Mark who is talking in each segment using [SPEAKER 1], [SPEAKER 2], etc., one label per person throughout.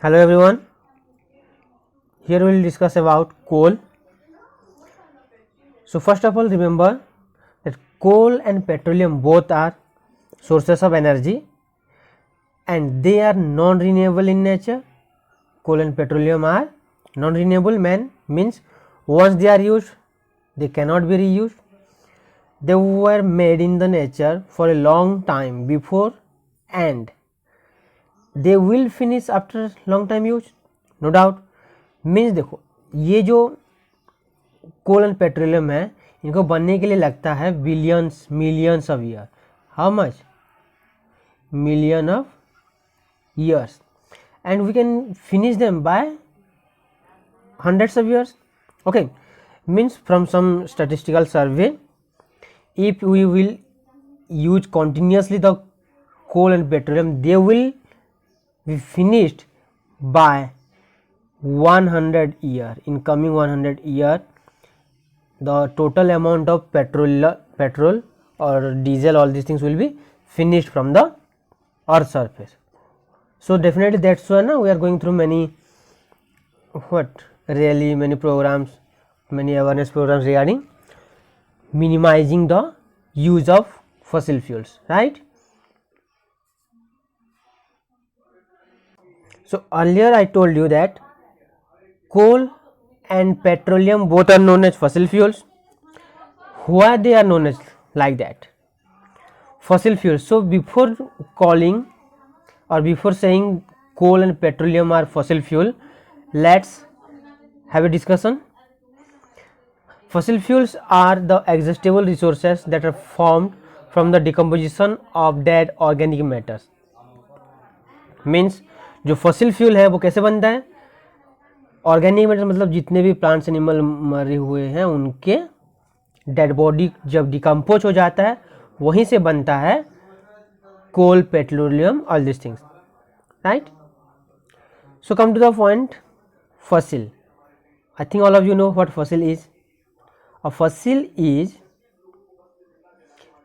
[SPEAKER 1] Hello everyone, here we will discuss about coal. So first of all, remember that coal and petroleum both are sources of energy and they are non-renewable in nature. Coal and petroleum are non-renewable, means once they are used they cannot be reused. They were made in the nature for a long time before and they will finish after long time use, no doubt. Means देखो, ये जो कोल and petroleum है इनको बनने के लिए लगता है billions millions of year. How much? Million of years. And we can finish them by hundreds of years. Okay, means from some statistical survey, if we will use continuously the coal and petroleum, they will be finished by 100 year. In coming 100 year, the total amount of petrol or diesel, all these things will be finished from the earth surface. So definitely that's why now we are going through many many programs, many awareness programs regarding minimizing the use of fossil fuels, right? So earlier I told you that coal and petroleum both are known as fossil fuels. Why they are known as like that? Fossil fuels. So before calling or before saying coal and petroleum are fossil fuel, let's have a discussion. Fossil fuels are the exhaustible resources that are formed from the decomposition of dead organic matters. Means जो fossil fuel है वो कैसे बनता है? Organic matter मतलब जितने भी plants animal मरे हुए हैं उनके डेड बॉडी जब डिकम्पोज हो जाता है वहीं से बनता है coal, petroleum, all this things, right? So come to the point, fossil. I think all of you know what fossil is. A fossil is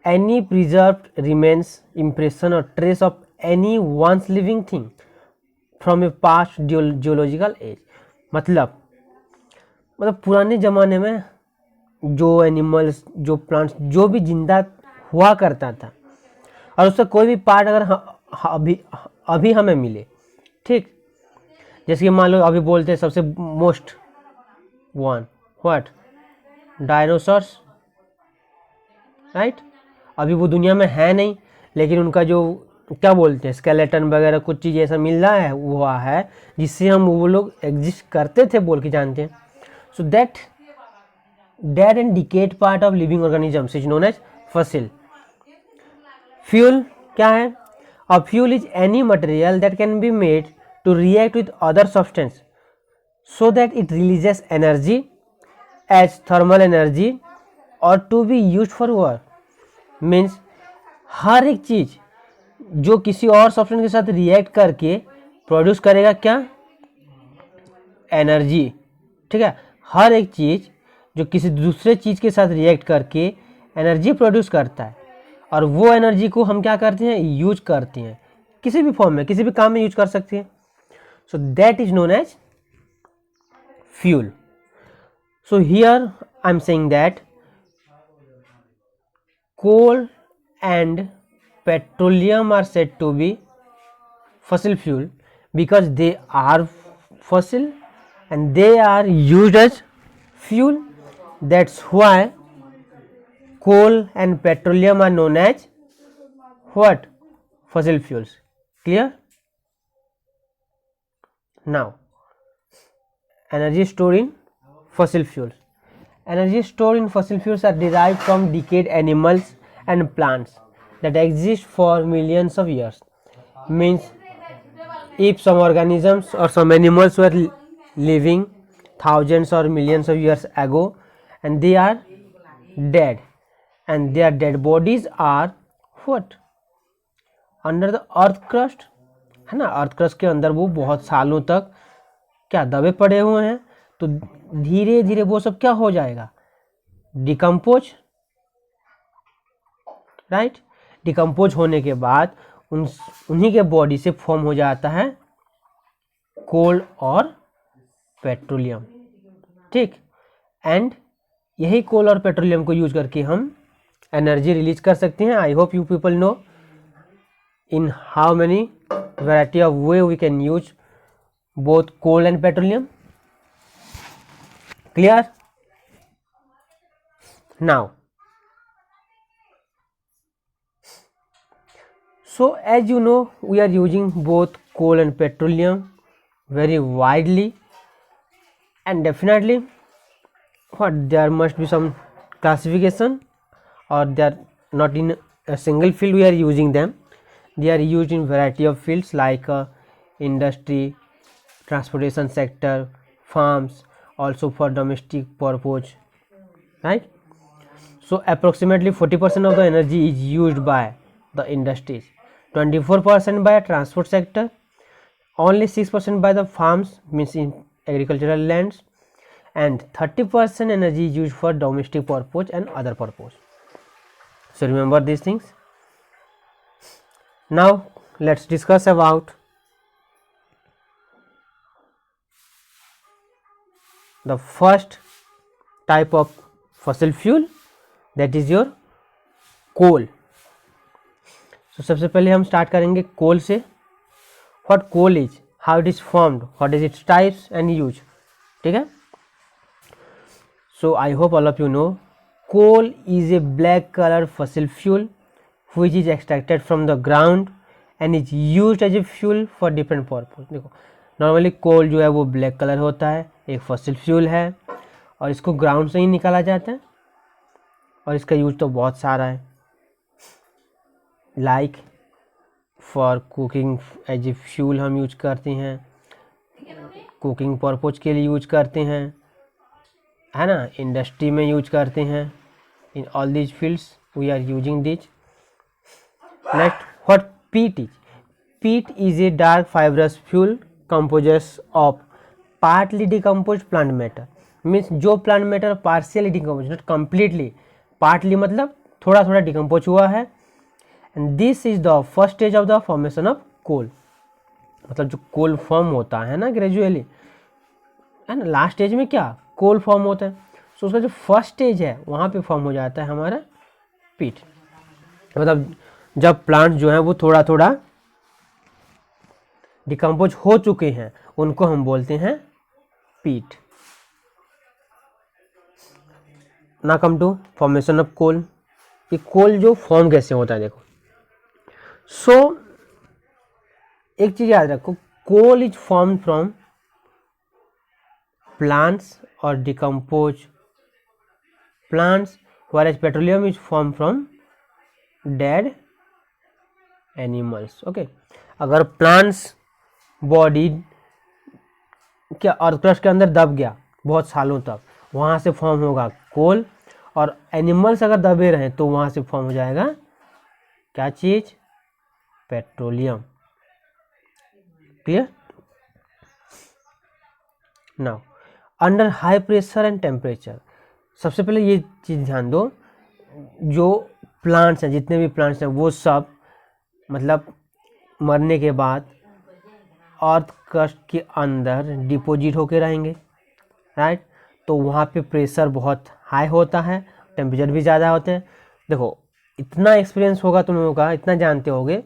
[SPEAKER 1] any preserved remains, impression or trace of any once living thing from a past geological age. मतलब पुराने ज़माने में जो animals, जो plants, जो भी जिंदा हुआ करता था और उसका कोई भी पार्ट अगर अभी हमें मिले, ठीक, जैसे कि मान लो अभी बोलते हैं सबसे most one what, dinosaurs, right? अभी वो दुनिया में है नहीं लेकिन उनका जो क्या बोलते हैं स्केलेटन वगैरह कुछ चीज़ ऐसा मिल रहा है हुआ है जिससे हम वो लोग एग्जिस्ट करते थे बोल के जानते हैं. So that dead and decayed part of living organisms is known as fossil. Fuel क्या है? A fuel is any material that can be made to react with other substance so that it releases energy as thermal energy or to be used for work. Means हर एक चीज जो किसी और substance के साथ react करके produce करेगा क्या? एनर्जी. ठीक है, हर एक चीज जो किसी दूसरे चीज के साथ रिएक्ट करके एनर्जी प्रोड्यूस करता है और वो एनर्जी को हम क्या करते हैं? यूज करते हैं किसी भी फॉर्म में, किसी भी काम में यूज कर सकते हैं. So that is known as fuel. So here I am saying that coal and petroleum are said to be fossil fuel because they are fossil and they are used as fuel. That's why coal and petroleum are known as what? Fossil fuels. Clear? Now, energy stored in fossil fuels. Energy stored in fossil fuels are derived from decayed animals and plants that exist for millions of years. Means if some organisms or some animals were living thousands or millions of years ago and they are dead and their dead bodies are what? Under the earth crust, है ना? Earth crust के अंदर वो बहुत सालों तक क्या दबे पड़े हुए हैं, तो धीरे धीरे वो सब क्या हो जाएगा? Decompose, right? डिकम्पोज होने के बाद उन्हीं के बॉडी से फॉर्म हो जाता है कोल और पेट्रोलियम, ठीक। एंड यही कोल और पेट्रोलियम को यूज करके हम एनर्जी रिलीज कर सकते हैं। I hope you people know in how many variety of way we can use both coal and petroleum. Clear? Now, so as you know, we are using both coal and petroleum very widely, and definitely what there must be some classification, or they are not in a single field we are using them. They are used in variety of fields like industry, transportation sector, farms, also for domestic purpose, right? So approximately 40% of the energy is used by the industries, 24% by transport sector, only 6% by the farms, means in agricultural lands, and 30% energy is used for domestic purpose and other purpose. So remember these things. Now let's discuss about the first type of fossil fuel, that is your coal. So सबसे पहले हम start करेंगे कोल से. What coal is, how it is formed, what is its types and use, ठीक है. So I hope all of you know coal is a black color fossil fuel which is extracted from the ground and is used as a fuel for different purpose. देखो normally कोल जो है वो black colour होता है, एक fossil fuel है और इसको ग्राउंड से ही निकाला जाता है और इसका यूज तो बहुत सारा है, like for cooking as a fuel हम यूज करते हैं, कुकिंग पर्पज के लिए यूज करते हैं, है ना, इंडस्ट्री में यूज करते हैं. In all these fields we are using these. Next what peat is. Peat is a dark fibrous fuel composed of partly decomposed plant matter, means जो plant matter partially decomposed, not completely, partly मतलब थोड़ा थोड़ा decompose हुआ है. and this is the first stage of the formation of coal. मतलब जो कोल form होता है ना ग्रेजुअली, है ना, लास्ट स्टेज में क्या कोल फॉर्म होता है. सो उसका जो फर्स्ट स्टेज है वहाँ पे फॉर्म हो जाता है हमारा पीट. मतलब जब प्लांट जो है वो थोड़ा थोड़ा डिकम्पोज हो चुके हैं उनको हम बोलते हैं पीट. ना come to formation of coal. ये कोल जो फॉर्म कैसे होता है देखो. सो एक चीज याद रखो, coal is form from plants और decompose plants, whereas petroleum is form from dead animals. Okay, अगर प्लांट्स बॉडी क्या अर्थ के अंदर दब गया बहुत सालों तक, वहाँ से फॉर्म होगा कोल, और एनिमल्स अगर दबे रहे तो वहाँ से फॉर्म हो जाएगा क्या चीज, petroleum. Clear. Now under high pressure and temperature. सबसे पहले ये चीज ध्यान दो, जो प्लांट्स हैं, जितने भी प्लांट्स हैं वो सब मतलब मरने के बाद अर्थ क्रस्ट के अंदर डिपोजिट होके रहेंगे, राइट. तो वहाँ पे प्रेशर बहुत हाई होता है, टेम्परेचर भी ज़्यादा होते हैं. देखो इतना एक्सपीरियंस होगा तुम लोगों का, इतना जानते होगे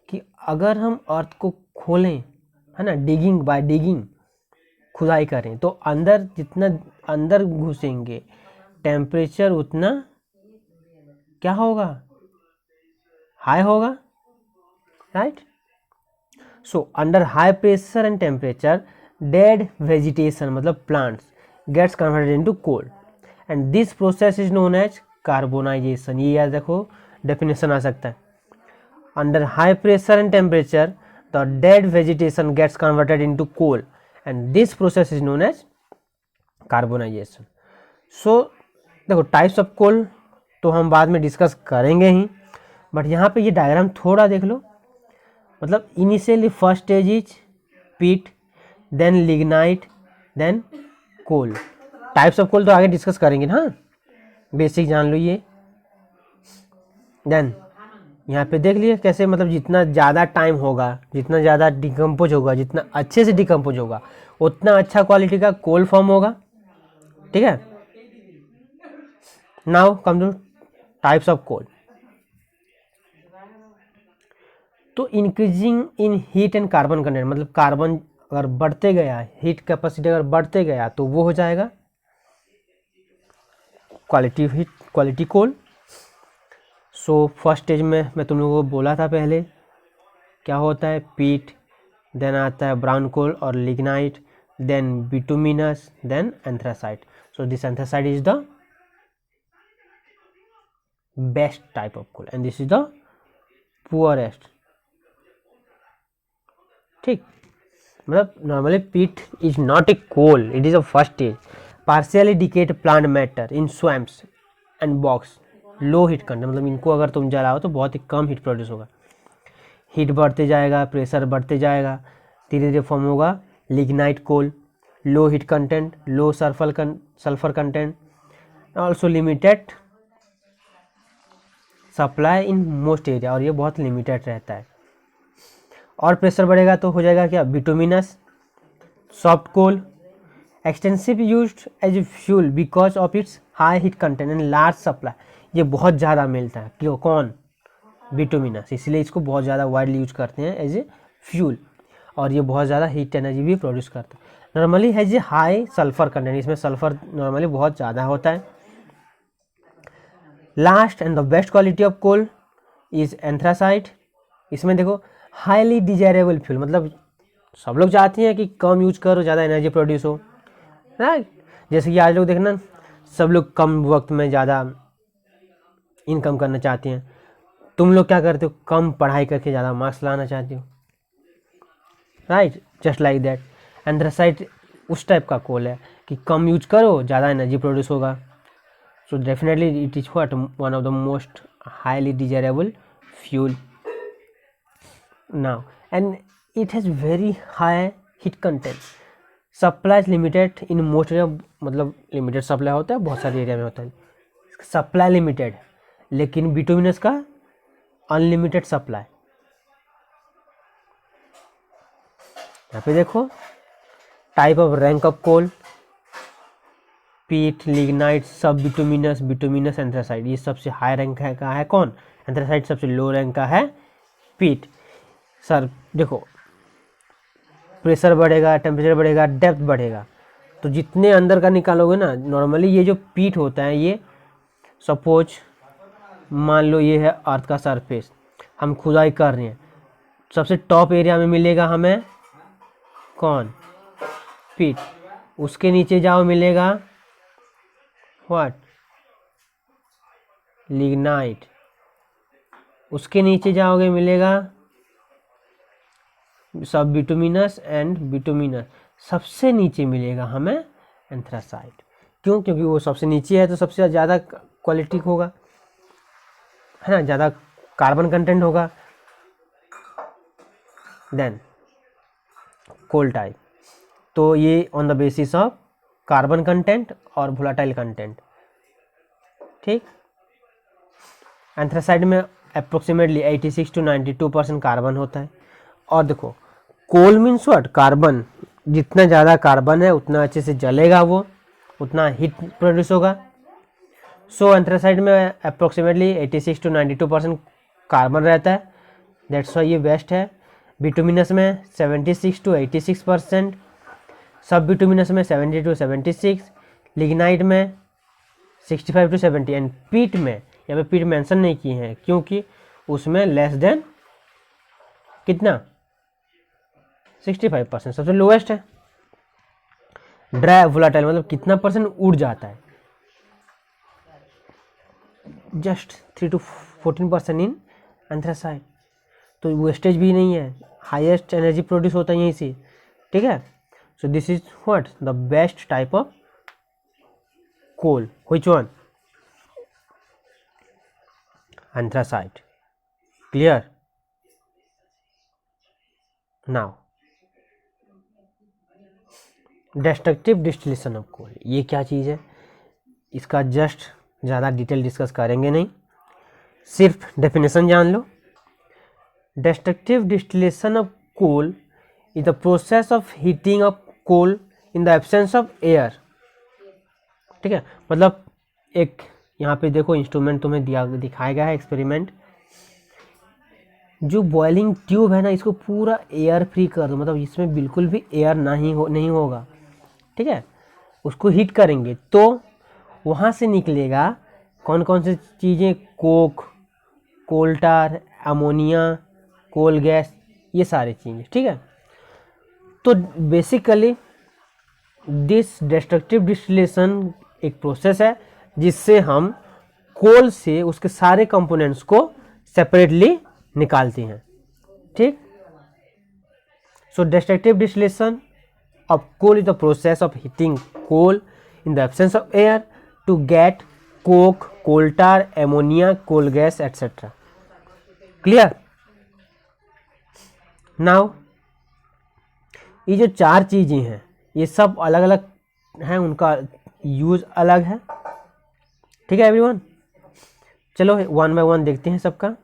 [SPEAKER 1] कि अगर हम अर्थ को खोलें, है ना, डिगिंग बाय डिगिंग खुदाई करें, तो अंदर जितना अंदर घुसेंगे टेम्परेचर उतना क्या होगा, हाई होगा, right. So under high pressure and temperature, dead vegetation मतलब plants gets converted into coal, and this process is known as carbonization. ये याद रखो, definition आ सकता है. Under high pressure and temperature, the dead vegetation gets converted into coal, and this process is known as carbonization. So देखो types of coal तो हम बाद में डिस्कस करेंगे ही, बट यहाँ पे ये डायग्राम थोड़ा देख लो. मतलब initially first stage is peat, then lignite, then coal. Types of coal तो आगे डिस्कस करेंगे ना, बेसिक जान लो ये. देन यहाँ पे देख लिए कैसे, मतलब जितना ज़्यादा टाइम होगा, जितना ज़्यादा डिकम्पोज होगा, जितना अच्छे से डिकम्पोज होगा, उतना अच्छा क्वालिटी का कोल फॉर्म होगा। ठीक है, now come to types of coal. तो increasing in heat and carbon content, मतलब कार्बन अगर बढ़ते गया, हीट कैपेसिटी अगर बढ़ते गया तो वो हो जाएगा quality coal. So first stage में मैं तुम लोगों को बोला था पहले क्या होता है, पीट, देन आता है ब्राउन कोल और lignite, then bituminous, then anthracite. So this anthracite is the best type of coal and this is the poorest. ठीक, मतलब normally peat is not a coal, it is a first stage, partially decayed plant matter in swamps and bogs, low heat content, मतलब इनको अगर तुम जलाओ तो बहुत ही कम हीट प्रोड्यूस होगा, हीट बढ़ते जाएगा, प्रेशर बढ़ते जाएगा, धीरे धीरे फॉर्म होगा lignite coal, low heat content, low sulphur content, also limited supply in most area, और ये बहुत लिमिटेड रहता है। और प्रेशर बढ़ेगा तो हो जाएगा क्या, bituminous, soft coal, extensive used as a fuel because of its high heat content and large supply, ये बहुत ज़्यादा मिलता है, क्यों, कौन, बिटुमिनस, इसलिए इसको बहुत ज़्यादा वाइडली यूज करते हैं एज ए फ्यूल, और ये बहुत ज़्यादा हीट एनर्जी भी प्रोड्यूस करता है। Normally has a high sulphur content, इसमें सल्फर नॉर्मली बहुत ज़्यादा होता है। Last and the best quality of coal is anthracite, इसमें देखो हाईली डिजायरेबल फ्यूल, मतलब सब लोग चाहते हैं कि कम यूज करो, ज़्यादा एनर्जी प्रोड्यूस हो, राइट। जैसे कि आज लोग देखना, सब लोग कम वक्त में ज़्यादा इनकम करना चाहते हैं, तुम लोग क्या करते हो, कम पढ़ाई करके ज़्यादा मार्क्स लाना चाहते हो, right, just like that. Anthracite उस टाइप का कोल है कि कम यूज करो, ज़्यादा एनर्जी प्रोड्यूस होगा। So definitely it is what, one of the most highly desirable fuel now, and it has very high heat content, supplies limited in most area, मतलब limited supply होता है, बहुत सारे एरिया में होता है, सप्लाई लिमिटेड, लेकिन बिटुमिनस का अनलिमिटेड सप्लाई। यहाँ पे देखो type of rank of coal, peat, lignite, सब बिटुमिनस, बिटुमिनस, एंथ्रासाइट, ये सबसे हाई रैंक का है कौन, एंथ्रासाइट, सबसे लो रैंक का है पीट। सर देखो प्रेशर बढ़ेगा, टेम्परेचर बढ़ेगा, डेप्थ बढ़ेगा, तो जितने अंदर का निकालोगे ना, नॉर्मली ये जो पीट होता है, ये सपोज मान लो ये है अर्थ का सरफेस, हम खुदाई कर रहे हैं, सबसे टॉप एरिया में मिलेगा हमें कौन, पीट, उसके नीचे जाओ मिलेगा व्हाट, लिग्नाइट, उसके नीचे जाओगे मिलेगा सब बिटुमिनस एंड बिटुमिनस, सबसे नीचे मिलेगा हमें एंथ्रासाइट। क्यों, क्योंकि वो सबसे नीचे है तो सबसे ज़्यादा क्वालिटी होगा, है ना, ज़्यादा कार्बन कंटेंट होगा। देन कोल टाइप, तो ये on the basis of carbon content और वोलेटाइल कंटेंट। ठीक, एंथ्रासाइट में अप्रोक्सीमेटली 86 to 92% कार्बन होता है। और देखो कोल मीन्स व्हाट, कार्बन, जितना ज़्यादा कार्बन है उतना अच्छे से जलेगा वो, उतना हीट प्रोड्यूस होगा। सो एंथ्रासाइट में अप्रोक्सीमेटली 86 to 92% कार्बन रहता है, दैट्स वाई ये बेस्ट है। बिटुमिनस में 76 to 86%, सब बिटुमिनस में 70 to 76, लिग्नाइट में 65 to 70, एंड पीट में, यहाँ पे पीट मेंशन नहीं किए हैं क्योंकि उसमें लेस देन कितना 65%, सबसे लोएस्ट है। ड्राई वोलेटाइल मतलब कितना परसेंट उड़ जाता है, जस्ट 3 to 14% इन एंथ्रासाइट, तो वेस्टेज भी नहीं है, हाईएस्ट एनर्जी प्रोड्यूस होता है यहीं से। ठीक है, so this is what the best type of coal, which one, anthracite. Clear, now destructive distillation of coal, ये क्या चीज़ है, इसका जस्ट ज़्यादा डिटेल डिस्कस करेंगे नहीं, सिर्फ डेफिनेशन जान लो destructive distillation of coal is the process of heating of coal in the absence of air. ठीक है, मतलब एक यहाँ पे देखो इंस्ट्रूमेंट तुम्हें दिखाया गया है एक्सपेरिमेंट। जो बॉइलिंग ट्यूब है ना, इसको पूरा एयर फ्री कर दो, मतलब इसमें बिल्कुल भी एयर नहीं होगा। ठीक है, उसको हीट करेंगे तो वहाँ से निकलेगा कौन कौन सी चीज़ें, कोक, कोल टार, अमोनिया, कोल गैस, ये सारी चीज़ें। ठीक है, तो बेसिकली दिस डिस्ट्रक्टिव डिस्टिलेशन एक प्रोसेस है जिससे हम कोल से उसके सारे कंपोनेंट्स को सेपरेटली निकालते हैं। ठीक, so destructive distillation of coal is the process of heating coal in the absence of air to get coke, coal tar, ammonia, coal gas etcetera. Clear? Now ये जो चार चीज़ें हैं ये सब अलग अलग हैं, उनका यूज अलग है। ठीक है एवरीवन, चलो वन बाय वन देखते हैं सबका।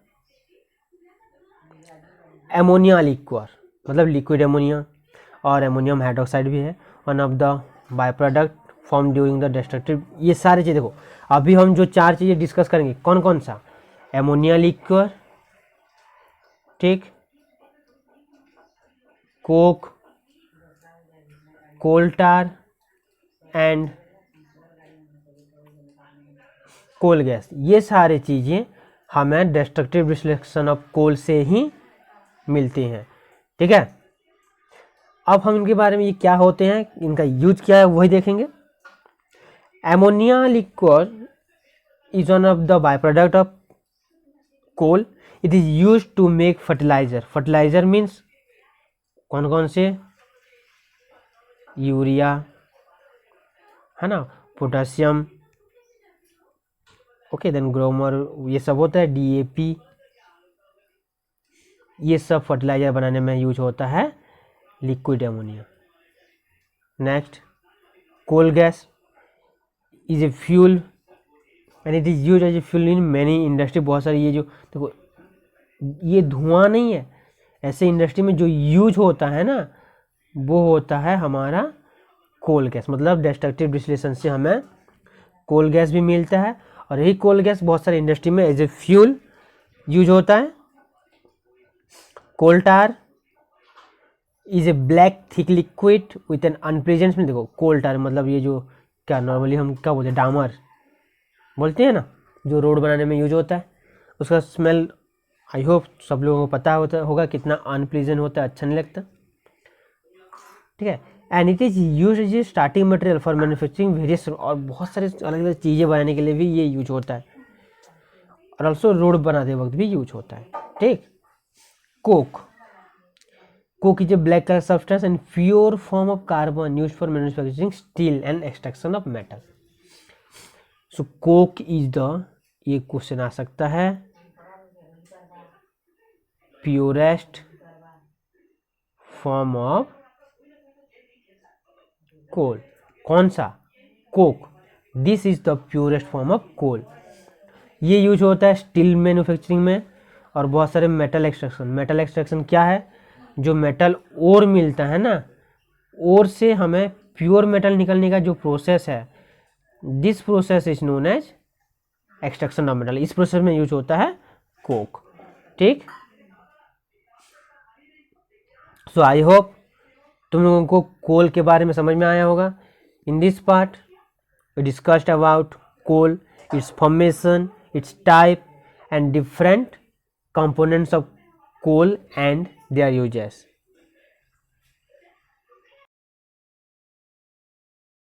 [SPEAKER 1] एमोनिया लिक्विड मतलब लिक्विड एमोनिया, और एमोनियम हाइड्रोक्साइड भी है, one of the by product form during the destructive. ये सारी चीज़ देखो, अभी हम जो चार चीज़ें डिस्कस करेंगे कौन कौन सा, एमोनिया लिक्विड, ठीक, coke, coal tar and coal gas, ये सारी चीज़ें हमें डिस्ट्रक्टिव डिस्टिलेशन ऑफ कोल से ही मिलती हैं। ठीक है, अब हम इनके बारे में ये क्या होते हैं, इनका यूज क्या है वही देखेंगे। Ammonia liquid is one of the by product of coal, it is use to make fertiliser. Fertiliser means कौन कौन से, यूरिया है ना, पोटासियम, ओके, देन ग्रोमर, ये सब होता है, डीएपी, ये सब फर्टिलाइजर बनाने में यूज होता है liquid ammonia. Next, coal gas is a fuel and it is use as a fuel in many industry. बहुत सारी ये जो देखो, ये धुआं नहीं है, ऐसे इंडस्ट्री में जो यूज होता है ना वो होता है हमारा कोल गैस। मतलब डिस्ट्रक्टिव डिस्टिलेशन से हमें कोल गैस भी मिलता है, और यही कोल गैस बहुत सारी इंडस्ट्री में एज ए फ्यूल यूज होता है। Coal tar is a black thick liquid with an unpleasant smell. देखो कोल टार मतलब ये जो क्या नॉर्मली हम क्या बोलते हैं, डामर बोलते हैं ना, जो रोड बनाने में यूज होता है, उसका स्मेल आई होप सब लोगों को पता होगा कितना अनप्लीजेंट होता है, अच्छा नहीं लगता। ठीक है, and it is use as a starting material for manufacturing various, और बहुत सारे अलग अलग चीज़ें बनाने के लिए भी ये यूज होता है, और ऑल्सो रोड बनाते वक्त भी यूज होता है। ठीक, Coke, coke is a black color substance and pure form of carbon used for manufacturing steel and extraction of metal. So coke is the, ये क्वेश्चन आ सकता है, purest form of coal। कौन सा, coke, this is the purest form of coal. ये use होता है steel manufacturing में और बहुत सारे मेटल एक्सट्रैक्शन। मेटल एक्सट्रैक्शन क्या है, जो मेटल ओर मिलता है ना, ओर से हमें प्योर मेटल निकलने का जो प्रोसेस है, this process is known as extraction of metal. इस प्रोसेस में यूज होता है कोक। ठीक, सो आई होप तुम लोगों को कोल के बारे में समझ में आया होगा। In this part we discussed about coal, its formation, its type and different components of coal and their uses.